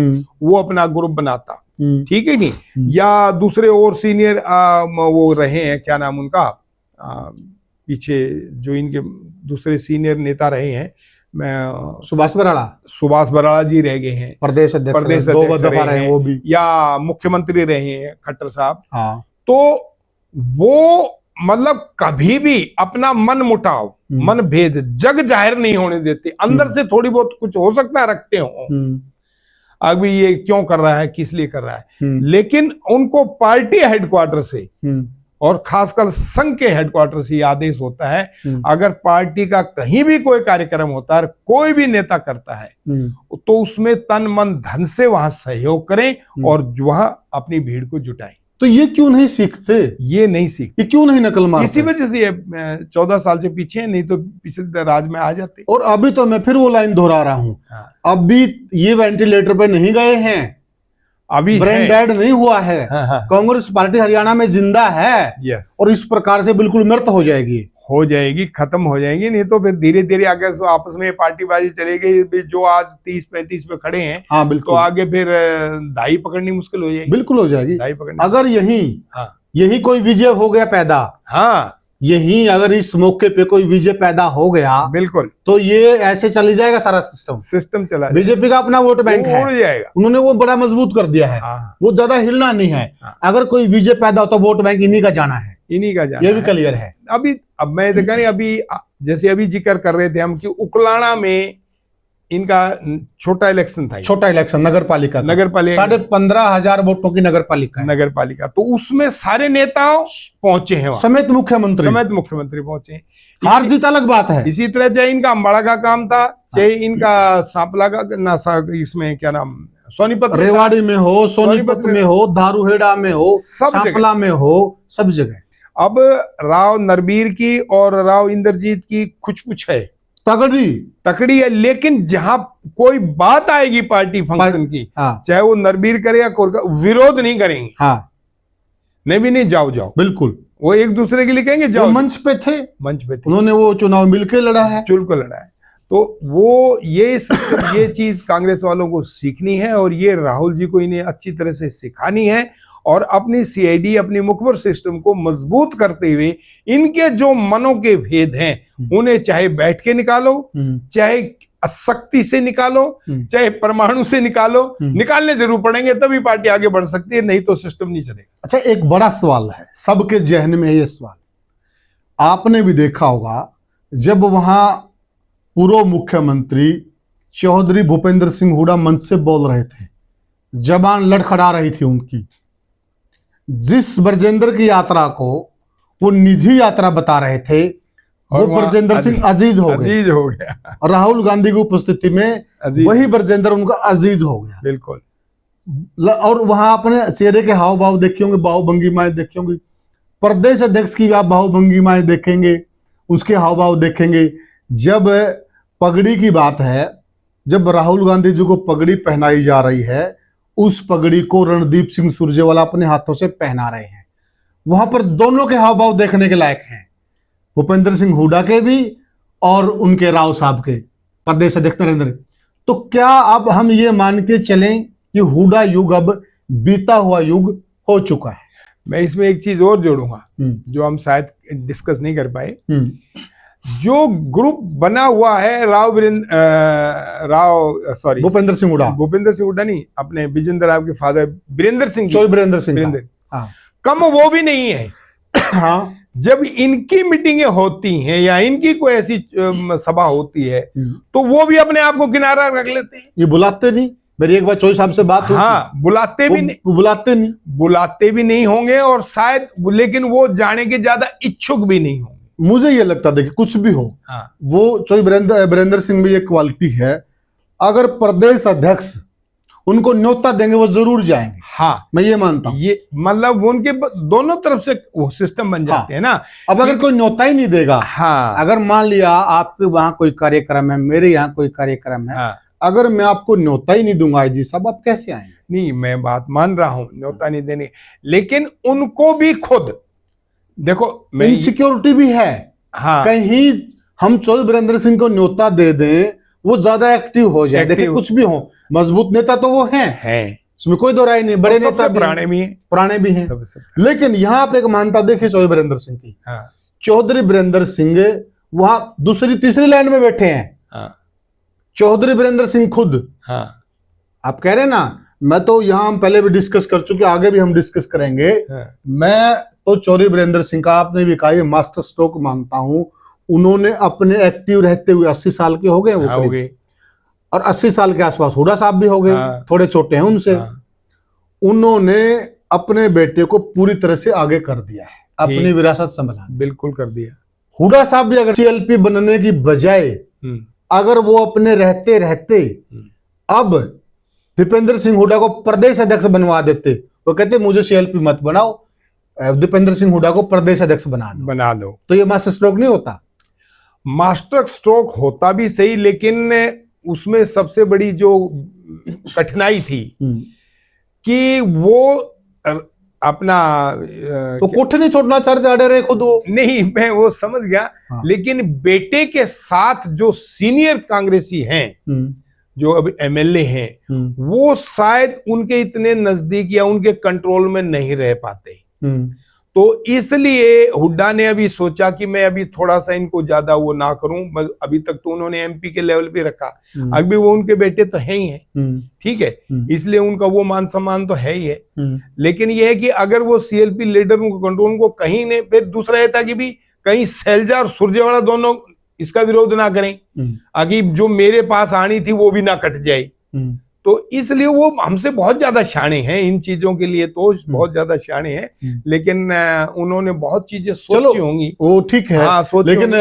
वो अपना ग्रुप बनाता, ठीक है नहीं, या दूसरे और सीनियर वो रहे हैं, क्या नाम उनका, पीछे जो इनके दूसरे सीनियर नेता रहे हैं, मैं सुभाष बराड़ा जी रह गए हैं, प्रदेश अध्यक्ष रहे हैं वो भी, या मुख्यमंत्री रहे हैं खट्टर साहब। तो वो मतलब कभी भी अपना मन मुटाव, मन भेद जग जाहिर नहीं होने देते। अंदर से थोड़ी बहुत कुछ हो सकता है रखते हो, अभी ये क्यों कर रहा है, किस लिए कर रहा है, लेकिन उनको पार्टी हेडक्वार्टर से और खासकर संघ के हेडक्वार्टर से आदेश होता है, अगर पार्टी का कहीं भी कोई कार्यक्रम होता है, कोई भी नेता करता है, तो उसमें तन मन धन से वहां सहयोग करें और वहां अपनी भीड़ को जुटाएं। तो ये क्यों नहीं सीखते? ये नहीं सीखते, ये क्यों नहीं नकल मारते? इसी वजह से ये 14 साल से पीछे है, नहीं तो पिछले राज में आ जाते। और अभी तो मैं फिर वो लाइन दोहरा रहा हूं, अभी ये वेंटिलेटर पे नहीं गए हैं, अभी ब्रेन डेड नहीं हुआ है। कांग्रेस पार्टी हरियाणा में जिंदा है। यस, और इस प्रकार से बिल्कुल मृत हो जाएगी, खत्म हो जाएगी। नहीं तो फिर धीरे धीरे आगे आपस में पार्टीबाजी चलेगी। जो आज 30-35 पे खड़े हैं, हाँ बिल्कुल, तो आगे फिर दाई पकड़नी मुश्किल हो जाएगी। बिल्कुल हो जाएगी दाई पकड़नी। अगर यही कोई विजय हो गया पैदा, यही अगर इस मौके पे कोई विजय पैदा हो गया बिल्कुल तो ये ऐसे चली जाएगा सारा सिस्टम। सिस्टम चला बीजेपी का अपना वोट बैंक है, उड़ जाएगा। उन्होंने वो बड़ा मजबूत कर दिया है, हाँ, वो ज्यादा हिलना नहीं है। हाँ। अगर कोई विजय पैदा हो तो वोट बैंक इन्हीं का जाना है, इन्हीं का जाना ये भी है। क्लियर है। अब मैं देखा नहीं, अभी जैसे अभी जिक्र कर रहे थे हम कि उकलाना में इनका छोटा इलेक्शन था, छोटा इलेक्शन नगर पालिका, 15,500 वोटों की नगर पालिका, नगर पालिका, तो उसमें सारे नेता पहुंचे हैं वहां, समेत मुख्यमंत्री पहुंचे हैं। हार जीत अलग बात है। इसी तरह चाहे इनका अम्बाड़ा का काम था, चाहे इनका सांपला का इसमें क्या नाम सोनीपत रेवाड़ी में हो, सोनीपत में हो, धारूहेड़ा में हो, सांपला में हो, सब जगह। अब राव नरबीर की और राव इंद्रजीत की कुछ है, तकड़ी है, लेकिन जहां कोई बात आएगी पार्टी फंक्शन की, चाहे वो नरबीर करे या विरोध नहीं करेंगे। हाँ, नहीं जाओ बिल्कुल, वो एक दूसरे के लिए कहेंगे जाओ। मंच पे थे, उन्होंने वो चुनाव मिलकर लड़ा है, तो वो ये चीज कांग्रेस वालों को सीखनी है और ये राहुल जी को इन्हें अच्छी तरह से सिखानी है और अपनी सीआईडी, अपनी मुखबर सिस्टम को मजबूत करते हुए इनके जो मनों के भेद हैं उन्हें चाहे बैठ के निकालो, चाहे सख्ती से निकालो, चाहे परमाणु से निकालो, निकालने जरूर पड़ेंगे, तभी पार्टी आगे बढ़ सकती है, नहीं तो सिस्टम नहीं चलेगा। अच्छा, एक बड़ा सवाल है सबके जहन में, ये सवाल आपने भी देखा होगा, जब वहां पूर्व मुख्यमंत्री चौधरी भूपेंद्र सिंह हुड्डा मंच से बोल रहे थे, जबान लड़खड़ा रही थी उनकी, जिस ब्रजेंद्र की यात्रा को वो निजी यात्रा बता रहे थे, वो ब्रजेंद्र सिंह अजीज हो गया। राहुल गांधी की उपस्थिति में वही ब्रजेंद्र उनका अजीज हो गया। बिल्कुल। और वहां अपने चेहरे के हाव भाव देखे होंगे, भाव भंगिमाएं देखे होंगे, प्रदेश अध्यक्ष की आप भाव भंगिमाएं देखेंगे, उसके हाव भाव देखेंगे। जब पगड़ी की बात है, जब राहुल गांधी जी को पगड़ी पहनाई जा रही है, उस पगड़ी को रणदीप सिंह सुरजेवाला अपने हाथों से पहना रहे हैं, वहां पर दोनों के हाव भाव देखने के लायक हैं, भूपेंद्र सिंह हुड्डा के भी और उनके राव साहब के, प्रदेश अध्यक्ष नरेंद्र। तो क्या अब हम ये मान के चलें कि हुड्डा युग अब बीता हुआ युग हो चुका है? मैं इसमें एक चीज और जोड़ूंगा जो हम शायद डिस्कस नहीं कर पाए। जो ग्रुप बना हुआ है भूपेंद्र सिंह हुड्डा नहीं, अपने विजेंद्र आपके फादर वीरेंद्र सिंह, कम वो भी नहीं है। हाँ, जब इनकी मीटिंगें होती हैं या इनकी कोई ऐसी सभा होती है तो वो भी अपने आप को किनारा रख लेते हैं, ये बुलाते नहीं। मेरी एक बार चौधरी साहब से बात हुई। हाँ, बुलाते भी नहीं होंगे और शायद, लेकिन वो जाने के ज्यादा इच्छुक भी नहीं होंगे। मुझे ये लगता, देखिए कुछ भी हो, हाँ, वो चौधरी वीरेंद्र सिंह में ये क्वालिटी है, अगर प्रदेश अध्यक्ष उनको न्योता देंगे वो जरूर जाएंगे। हाँ, मैं ये मानता हूं। ये मतलब उनके दोनों तरफ से वो सिस्टम बन जाते हैं ना। अब अगर कोई न्योता ही नहीं देगा, हाँ, अगर मान लिया आपके वहां कोई कार्यक्रम है, मेरे यहाँ कोई कार्यक्रम है, हाँ, अगर मैं आपको न्योता ही नहीं दूंगा जी साहब, आप कैसे आएंगे? नहीं, मैं बात मान रहा हूं, न्योता नहीं देने, लेकिन उनको भी खुद देखो, इनसिक्योरिटी भी है। हाँ, कहीं हम चौधरी वीरेंद्र सिंह को न्योता दे दें, वो ज्यादा एक्टिव हो जाए। देखिए कुछ भी हो, मजबूत नेता तो वो हैं, इसमें कोई दो राय नहीं, बड़े नेता पुराने भी हैं, लेकिन यहाँ पे एक मानता देखिए चौधरी वीरेंद्र सिंह की। हाँ, चौधरी वीरेंद्र सिंह वहां दूसरी तीसरी लाइन में बैठे हैं। हाँ, चौधरी वीरेंद्र सिंह खुद, हाँ, आप कह रहे हैं ना, मैं तो यहां हम पहले भी डिस्कस कर चुके, आगे भी हम डिस्कस करेंगे। हाँ, मैं तो चौधरी वीरेंद्र सिंह का, आपने भी कहा, मास्टर स्ट्रोक मानता हूं। उन्होंने अपने एक्टिव रहते हुए 80 साल के हो गए वो, हो गए, और 80 साल के आसपास हुड्डा साहब भी हो गए। हाँ, थोड़े छोटे हैं उनसे। हाँ, उन्होंने अपने बेटे को पूरी तरह से आगे कर दिया है, अपनी विरासत संभाला, बिल्कुल कर दिया। हुड्डा साहब भी अगर सीएलपी बनने की बजाय अगर वो अपने रहते रहते अब दीपेंद्र सिंह हुड्डा को प्रदेश अध्यक्ष बनवा देते, वो कहते मुझे सीएलपी मत बनाओ, दीपेंद्र सिंह हुड्डा को प्रदेश अध्यक्ष बना दो, तो ये मास्टर स्ट्रोक नहीं होता। मास्टर स्ट्रोक होता भी सही, लेकिन उसमें सबसे बड़ी जो कठिनाई थी कि वो अपना तो कोठे नहीं छोड़ना चाहते, अड़े रहे खुद वो। नहीं, मैं वो समझ गया। हाँ। लेकिन बेटे के साथ जो सीनियर कांग्रेसी हैं, जो अभी एमएलए हैं, वो शायद उनके इतने नजदीक या उनके कंट्रोल में नहीं रह पाते। तो इसलिए हुड्डा ने अभी सोचा कि मैं अभी थोड़ा सा इनको ज्यादा वो ना करूं, अभी तक तो उन्होंने एमपी के लेवल पे रखा, अभी वो उनके बेटे तो है ही है, ठीक है, इसलिए उनका वो मान सम्मान तो है ही है। लेकिन ये है कि अगर वो सीएलपी लीडर को कंट्रोल को कहीं ने, फिर दूसरा ये था कि भी कहीं शैलजा और सुरजेवाला दोनों इसका विरोध ना करें, आगे जो मेरे पास आनी थी वो भी ना कट जाए। तो इसलिए वो हमसे बहुत ज्यादा शाणे हैं इन चीजों के लिए, तो बहुत ज्यादा शाणे हैं, लेकिन उन्होंने बहुत चीजें सोची होंगी। वो ठीक है, हाँ, लेकिन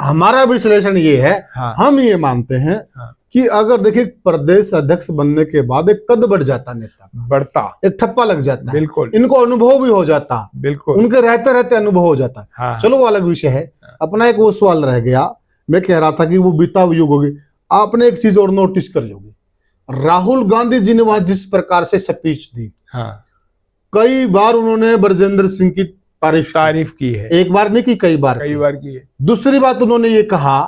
हमारा विश्लेषण ये है, हाँ, हम ये मानते हैं कि अगर देखिए प्रदेश अध्यक्ष बनने के बाद एक कद बढ़ जाता नेता, बढ़ता, एक ठप्पा लग जाता, बिल्कुल, इनको अनुभव भी हो जाता, बिल्कुल, उनके रहते रहते अनुभव हो जाता। हाँ, चलो वो अलग विषय है। अपना एक वो सवाल रह गया, मैं कह रहा था कि वो बीता हुआ युग होगी, आपने एक चीज और नोटिस करी होगी, राहुल गांधी जी ने वहां जिस प्रकार से स्पीच दी, हाँ, कई बार उन्होंने ब्रजेंद्र सिंह की तारीफ की है, एक बार नहीं की, कई बार की है। दूसरी बात उन्होंने ये कहा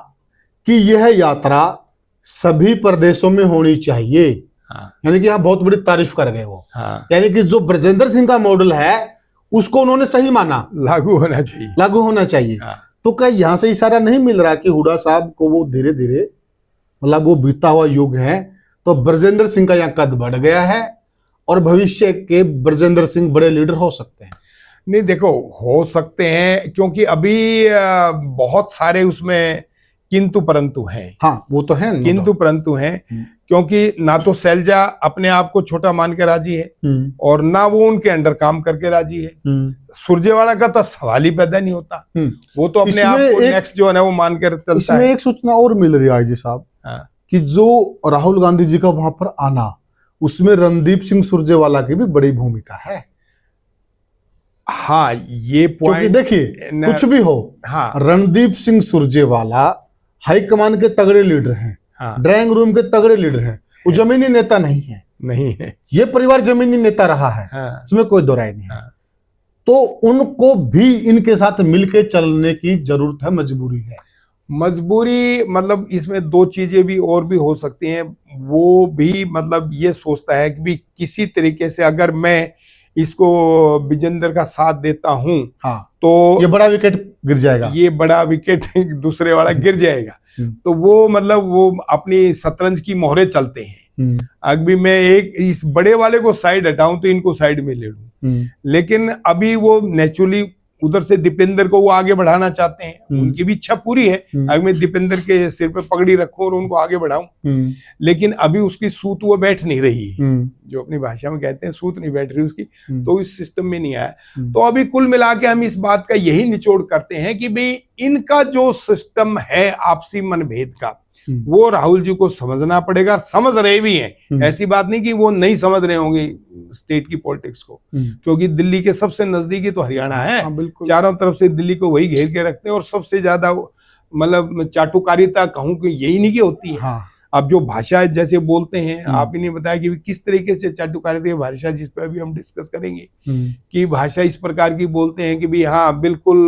कि यह यात्रा सभी प्रदेशों में होनी चाहिए, हाँ, यानी कि यहाँ बहुत बड़ी तारीफ कर गए वो, हाँ, यानी कि जो ब्रजेंद्र सिंह का मॉडल है उसको उन्होंने सही माना, लागू होना चाहिए, लागू होना चाहिए। हाँ। तो क्या यहाँ से इशारा नहीं मिल रहा कि हुड्डा साहब को वो धीरे धीरे, मतलब वो बीता हुआ युग है, तो ब्रजेंद्र सिंह का यहाँ कद बढ़ गया है और भविष्य के ब्रजेंद्र सिंह बड़े लीडर हो सकते हैं? नहीं, देखो, हो सकते हैं, क्योंकि अभी बहुत सारे उसमें किंतु परंतु हैं। हाँ, वो तो है, किंतु परंतु हैं, क्योंकि ना तो शैलजा अपने आप को छोटा मान के राजी है और ना वो उनके अंडर काम करके राजी है। सुरजेवाला का तो सवाल ही पैदा नहीं होता, वो तो अपने आप को नेक्स्ट जो है ना वो मान कर चलता है। इसमें एक सूचना और मिल रही है आई जी साहब, कि जो राहुल गांधी जी का वहां पर आना, उसमें रणदीप सिंह सुरजेवाला की भी बड़ी भूमिका है। हाँ, ये पॉइंट देखिए, कुछ भी हो, हाँ, रणदीप सिंह सुरजेवाला हाईकमान के तगड़े लीडर हैं, हाँ, ड्राइंग रूम के तगड़े लीडर हैं, वो जमीनी नेता नहीं है, नहीं है, ये परिवार जमीनी नेता रहा है, हाँ, इसमें कोई दो राय नहीं है। हाँ, तो उनको भी इनके साथ मिलके चलने की जरूरत है, मजबूरी है। मजबूरी मतलब इसमें दो चीजें भी और भी हो सकती हैं। वो भी मतलब ये सोचता है कि भी किसी तरीके से अगर मैं इसको विजेंद्र का साथ देता हूं, हाँ, तो ये बड़ा विकेट गिर जाएगा, ये बड़ा विकेट दूसरे वाला गिर जाएगा। तो वो मतलब वो अपनी शतरंज की मोहरे चलते हैं, अभी मैं एक इस बड़े वाले को साइड हटाऊं तो इनको साइड में ले लूं, लेकिन अभी वो नेचुरली उधर से दीपेंद्र को वो आगे बढ़ाना चाहते हैं, उनकी भी इच्छा पूरी है, अगर मैं दीपेंद्र के सिर पे पगड़ी रखूं और उनको आगे बढ़ाऊं, लेकिन अभी उसकी सूत वो बैठ नहीं रही, जो अपनी भाषा में कहते हैं सूत नहीं बैठ रही उसकी, तो इस सिस्टम में नहीं आया। तो अभी कुल मिला के हम इस बात का यही निचोड़ करते हैं कि भाई इनका जो सिस्टम है आपसी मनभेद का, वो राहुल जी को समझना पड़ेगा, समझ रहे भी हैं, ऐसी बात नहीं कि वो नहीं समझ रहे होंगे स्टेट की पॉलिटिक्स को, क्योंकि दिल्ली के सबसे नजदीकी तो हरियाणा है, चारों तरफ से दिल्ली को वही घेर के रखते हैं और सबसे ज्यादा मतलब चाटुकारिता कहूं कि यही नहीं की होती है। हाँ। अब जो भाषा जैसे बोलते हैं, आप ही नहीं बताया कि किस तरीके से चाटुकारिता भाषा, जिस पर अभी हम डिस्कस करेंगे, कि भाषा इस प्रकार की बोलते हैं कि भी हाँ बिल्कुल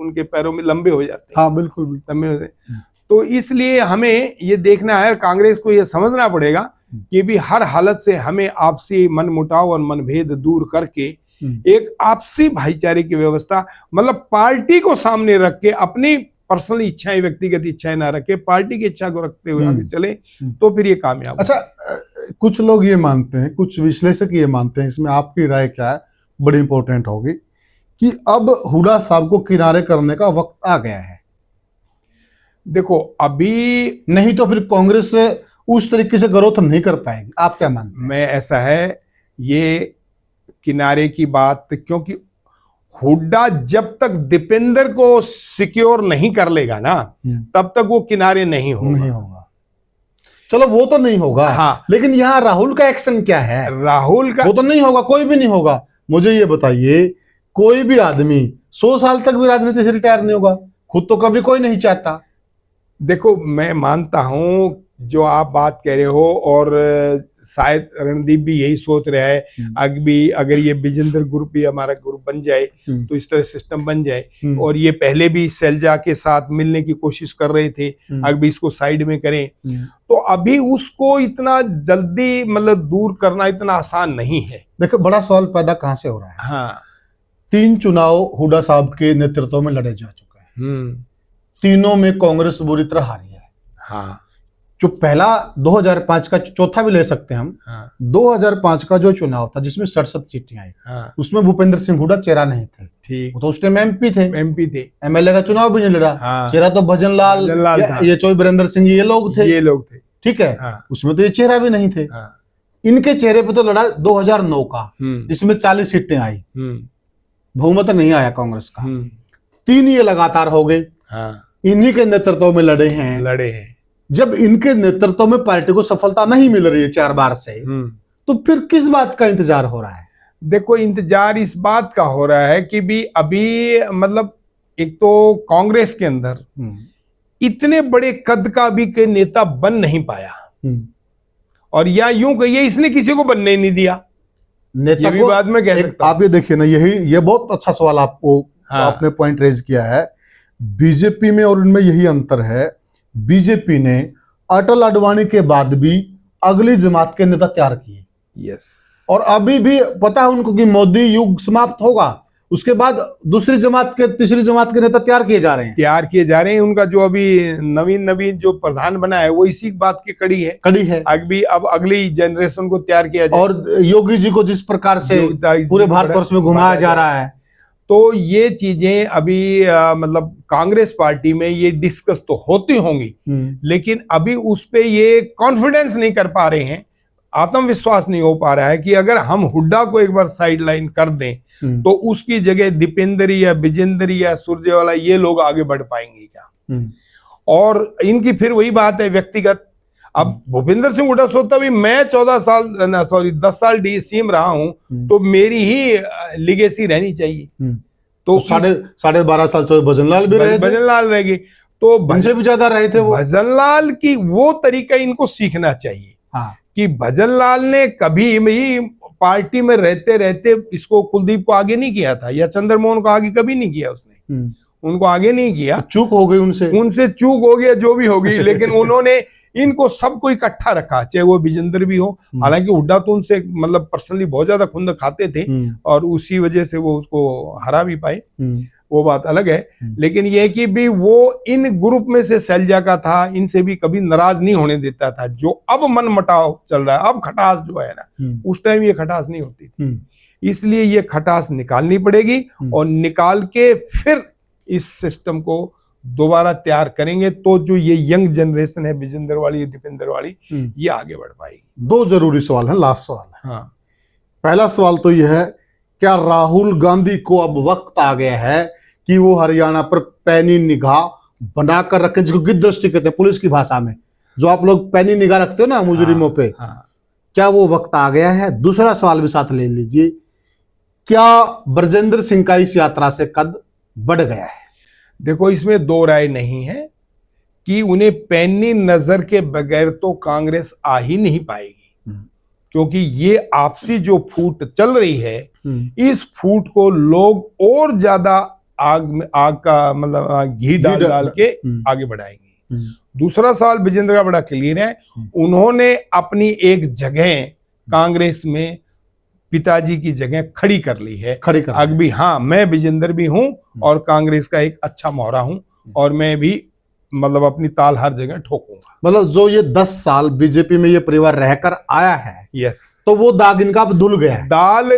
उनके पैरों में लंबे हो जाते हैं, हाँ बिल्कुल लंबे हो जाते हैं। तो इसलिए हमें ये देखना है, कांग्रेस को ये समझना पड़ेगा कि भी हर हालत से हमें आपसी मनमुटाव और मनभेद दूर करके एक आपसी भाईचारे की व्यवस्था, मतलब पार्टी को सामने रख के अपनी पर्सनल इच्छाएं, व्यक्तिगत इच्छाएं ना रखे, पार्टी की इच्छा को रखते हुए आगे चले, तो फिर ये कामयाब। अच्छा, कुछ लोग ये मानते हैं, कुछ विश्लेषक ये मानते हैं, इसमें आपकी राय क्या है, बड़ी इंपॉर्टेंट होगी, कि अब हुड्डा साहब को किनारे करने का वक्त आ गया है। देखो, अभी नहीं तो फिर कांग्रेस उस तरीके से ग्रोथ नहीं कर पाएगी, आप क्या मानते हैं? मैं ऐसा है, ये किनारे की बात, क्योंकि हुड्डा जब तक दीपेंद्र को सिक्योर नहीं कर लेगा ना, तब तक वो किनारे नहीं होगा। चलो वो तो नहीं होगा, हाँ, लेकिन यहाँ राहुल का एक्शन क्या है? राहुल का वो तो नहीं होगा, कोई भी नहीं होगा। मुझे ये बताइए, कोई भी आदमी 100 साल तक भी राजनीति से रिटायर नहीं होगा, खुद तो कभी कोई नहीं चाहता। देखो, मैं मानता हूं जो आप बात कह रहे हो, और शायद रणदीप भी यही सोच रहा है, अगर ये विजेंद्र ग्रुप भी हमारा ग्रुप बन जाए तो इस तरह सिस्टम बन जाए, और ये पहले भी शैलजा के साथ मिलने की कोशिश कर रहे थे, अगर इसको साइड में करें, तो अभी उसको इतना जल्दी मतलब दूर करना इतना आसान नहीं है। देखो, बड़ा सवाल पैदा कहां से हो रहा है। हाँ, 3 चुनाव हुड्डा साहब के नेतृत्व में लड़े जा चुके हैं। तीनों में कांग्रेस बुरी तरह हारी है। हाँ। जो पहला 2005 का, चौथा भी ले सकते हैं हम। हाँ। 2005 का जो चुनाव था जिसमें 67 सीटें आई, हाँ। उसमें भूपेंद्र सिंह हुड्डा चेहरा नहीं थे। ठीक। वो तो उस टाइम एमपी थे। एमएलए का चुनाव भी नहीं लड़ा। हाँ। चेहरा तो भजन लाल था। ये चौधरी वीरेंद्र सिंह ये लोग थे। ठीक है। हाँ। उसमें तो ये चेहरा भी नहीं थे। हाँ। इनके चेहरे पे तो लड़ा 2009 का, जिसमें 40 सीटें आई, बहुमत नहीं आया कांग्रेस का। 3 ये लगातार हो गए। हाँ। इन्हीं के नेतृत्व में लड़े हैं। जब इनके नेतृत्व में पार्टी को सफलता नहीं मिल रही है 4 बार से, तो फिर किस बात का इंतजार हो रहा है? देखो, इंतजार इस बात का हो रहा है कि भी अभी मतलब एक तो कांग्रेस के अंदर इतने बड़े कद का भी के नेता बन नहीं पाया, और या यूं कहिए इसने किसी को बनने ही नहीं दिया। नेता भी बाद में कह सकता। आप ये देखिए ना, ये बहुत अच्छा सवाल आपको आपने पॉइंट रेज किया है। बीजेपी में और उनमें यही अंतर है। बीजेपी ने अटल आडवाणी के बाद भी अगली जमात के नेता तैयार किए। यस। और अभी भी पता है उनको कि मोदी युग समाप्त होगा, उसके बाद दूसरी जमात के, तीसरी जमात के नेता तैयार किए जा रहे हैं। उनका जो अभी नवीन जो प्रधान बना है वो इसी बात की कड़ी है। अभी अब अगली जनरेशन को तैयार किया जाए। और योगी जी को जिस प्रकार से पूरे भारतवर्ष में घुमाया जा रहा है, तो ये चीजें अभी मतलब कांग्रेस पार्टी में ये डिस्कस तो होती होंगी, लेकिन अभी उस पे ये कॉन्फिडेंस नहीं कर पा रहे हैं, आत्मविश्वास नहीं हो पा रहा है कि अगर हम हुड्डा को एक बार साइडलाइन कर दें तो उसकी जगह दीपेंद्र या विजेंद्र या सुरजेवाला ये लोग आगे बढ़ पाएंगे क्या। और इनकी फिर वही बात है व्यक्तिगत। अब भूपेंद्र सिंह हुड्डा सोचता भी मैं 10 साल सीएम रहा हूं, तो मेरी ही लिगेसी रहनी चाहिए। तो 12.5 साल भजनलाल भी रहे, भजनलाल रह गए, तो भजन भी ज्यादा रहे थे। वो भजनलाल की वो तरीका इनको सीखना चाहिए। हाँ। कि भजनलाल ने कभी भी पार्टी में रहते रहते इसको, कुलदीप को आगे नहीं किया था, या चंद्रमोहन को आगे कभी नहीं किया उसने, उनको आगे नहीं किया। चूक हो गई उनसे चूक हो गया, जो भी होगी, लेकिन उन्होंने इनको सबको इकट्ठा रखा, चाहे वो विजेंद्र भी हो। हालांकि हुड्डा तो उनसे मतलब पर्सनली बहुत ज्यादा खुंद खाते थे, और उसी वजह से वो उसको हरा भी पाए, वो बात अलग है। लेकिन ये कि भी वो इन ग्रुप में से सैलजा का था, इनसे भी कभी नाराज नहीं होने देता था। जो अब मन मटाव चल रहा है, अब खटास जो है ना, उस टाइम ये खटास नहीं होती थी। इसलिए ये खटास निकालनी पड़ेगी, और निकाल के फिर इस सिस्टम को दोबारा तैयार करेंगे, तो जो ये यंग जनरेशन है विजेंद्र वाली, दीपेंद्र वाली, ये आगे बढ़ पाएगी। 2 जरूरी सवाल है, लास्ट सवाल है। हाँ। पहला सवाल तो यह है, क्या राहुल गांधी को अब वक्त आ गया है कि वो हरियाणा पर पैनी निगाह बनाकर रखें, जिसको गिद्ध दृष्टि कहते हैं पुलिस की भाषा में, जो आप लोग पैनी निगाह रखते हो ना मुजरिमों पे। क्या वो वक्त आ गया है? दूसरा सवाल भी साथ ले लीजिए, क्या ब्रजेंद्र सिंह का इस यात्रा से कद बढ़ गया है? देखो, इसमें 2 राय नहीं है कि उन्हें पैनी नजर के बगैर तो कांग्रेस आ ही नहीं पाएगी, क्योंकि ये आपसी जो फूट चल रही है, इस फूट को लोग और ज्यादा आग का मतलब घी डाल के आगे बढ़ाएंगे। दूसरा सवाल विजेंद्र का बड़ा क्लियर है, उन्होंने अपनी एक जगह कांग्रेस में पिताजी की जगह खड़ी कर ली है। अभी हाँ, मैं विजेंद्र भी हूं और कांग्रेस का एक अच्छा मोहरा हूं, और मैं भी मतलब अपनी ताल हर जगह ठोकूंगा। मतलब जो ये 10 साल बीजेपी में ये परिवार रहकर आया है, यस, तो वो दाग इनका अब धुल गया है। दाल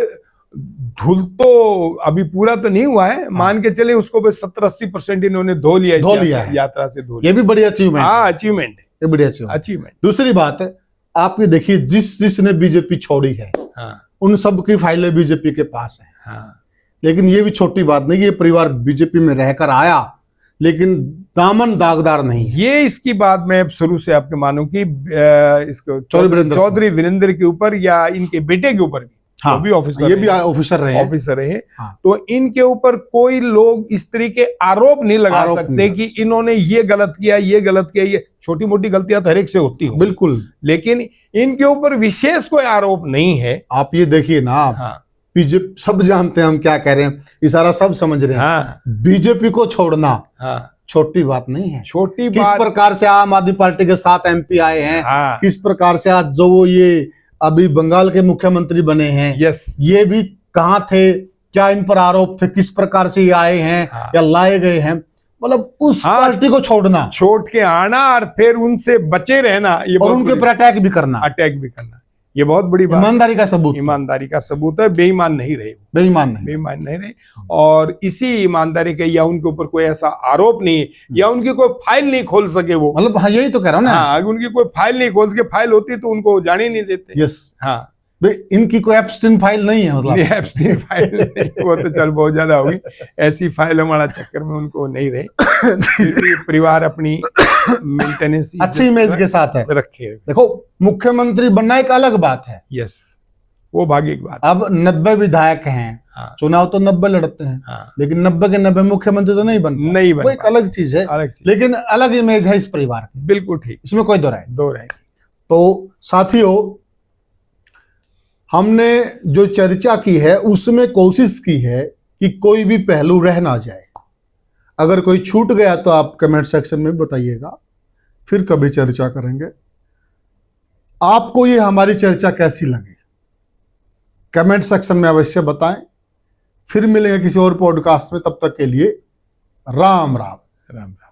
धुल तो अभी पूरा तो नहीं हुआ है, मान के चले उसको 70-80% इन्होंने धो लिया यात्रा से धो लिया। ये भी बड़ी अचीवमेंट। हाँ, अचीवमेंट, ये बड़ी अचीवमेंट। दूसरी बात है, आप ये देखिए, जिसने बीजेपी छोड़ी है, हाँ, उन सब की फाइलें बीजेपी के पास है। हाँ। लेकिन ये भी छोटी बात नहीं, ये परिवार बीजेपी में रहकर आया, लेकिन दामन दागदार नहीं। ये इसकी बात मैं शुरू से आपके मानूं कि इसको चौधरी वीरेंद्र के ऊपर या इनके बेटे के ऊपर भी, हाँ, वो भी ऑफिसर, ये भी ऑफिसर रहे, हाँ। तो इनके ऊपर कोई लोग इस तरीके आरोप नहीं लगा सकते कि इन्होंने ये गलत किया, ये गलत किया। ये छोटी मोटी गलतियां तो हर एक से होती हो, बिल्कुल, लेकिन इनके ऊपर विशेष कोई आरोप नहीं है। आप ये देखिए ना, हाँ, बीजेपी सब जानते हैं हम क्या कह रहे हैं, इशारा सब समझ रहे हैं। हाँ। बीजेपी को छोड़ना, हाँ, छोटी बात नहीं है। छोटी किस प्रकार से आम आदमी पार्टी के 7 MP आए हैं, हाँ, किस प्रकार से आज जो वो ये अभी बंगाल के मुख्यमंत्री बने हैं, यस, ये भी कहाँ थे क्या इन पर आरोप थे, किस प्रकार से ये आए हैं हाँ। या लाए गए हैं, मतलब उस हाँ। पार्टी को छोड़ना छोड़ के आना और फिर उनसे बचे रहना, ये और बहुत उनके बड़ी- ऊपर अटैक भी करना अटैक भी करना, ये बहुत बड़ी बात, ईमानदारी का सबूत, ईमानदारी का सबूत है। बेईमान नहीं रहे, बेईमान नहीं। बेईमान नहीं रहे, और इसी ईमानदारी के, या उनके ऊपर कोई ऐसा आरोप नहीं है, या उनकी कोई फाइल नहीं खोल सके वो, मतलब हाँ, यही तो कह रहा हूं ना। हाँ, उनकी कोई फाइल नहीं खोल सके, फाइल होती तो उनको जाने नहीं देते। यस, हाँ, भाई इनकी कोई एब्स्टिन फाइल नहीं है, मतलब नहीं, एब्स्टीन फाइल नहीं, वो तो चल बहुत ज्यादा होगी, ऐसी फाइल हमारा चक्कर में उनको नहीं रहे, फिर भी परिवार अपनी मेंटेनेंस अच्छी इमेज के साथ है। रखे। देखो, मुख्यमंत्री बनना एक अलग बात है, यस, वो भाग्य की बात। अब 90 विधायक हैं, हाँ, चुनाव तो 90 लड़ते हैं, हाँ, लेकिन 90 के 90 मुख्यमंत्री तो नहीं बन पाते। नहीं बन वो एक पाते। अलग चीज है, अलग चीज, लेकिन अलग इमेज है इस परिवार की, बिल्कुल ठीक, इसमें कोई दो राय नहीं। दो रहेंगे। तो साथियों, हमने जो चर्चा की है उसमें कोशिश की है कि कोई भी पहलू रह ना जाए। अगर कोई छूट गया तो आप कमेंट सेक्शन में बताइएगा, फिर कभी चर्चा करेंगे। आपको ये हमारी चर्चा कैसी लगी कमेंट सेक्शन में अवश्य बताएं। फिर मिलेंगे किसी और पॉडकास्ट में, तब तक के लिए राम राम। राम राम।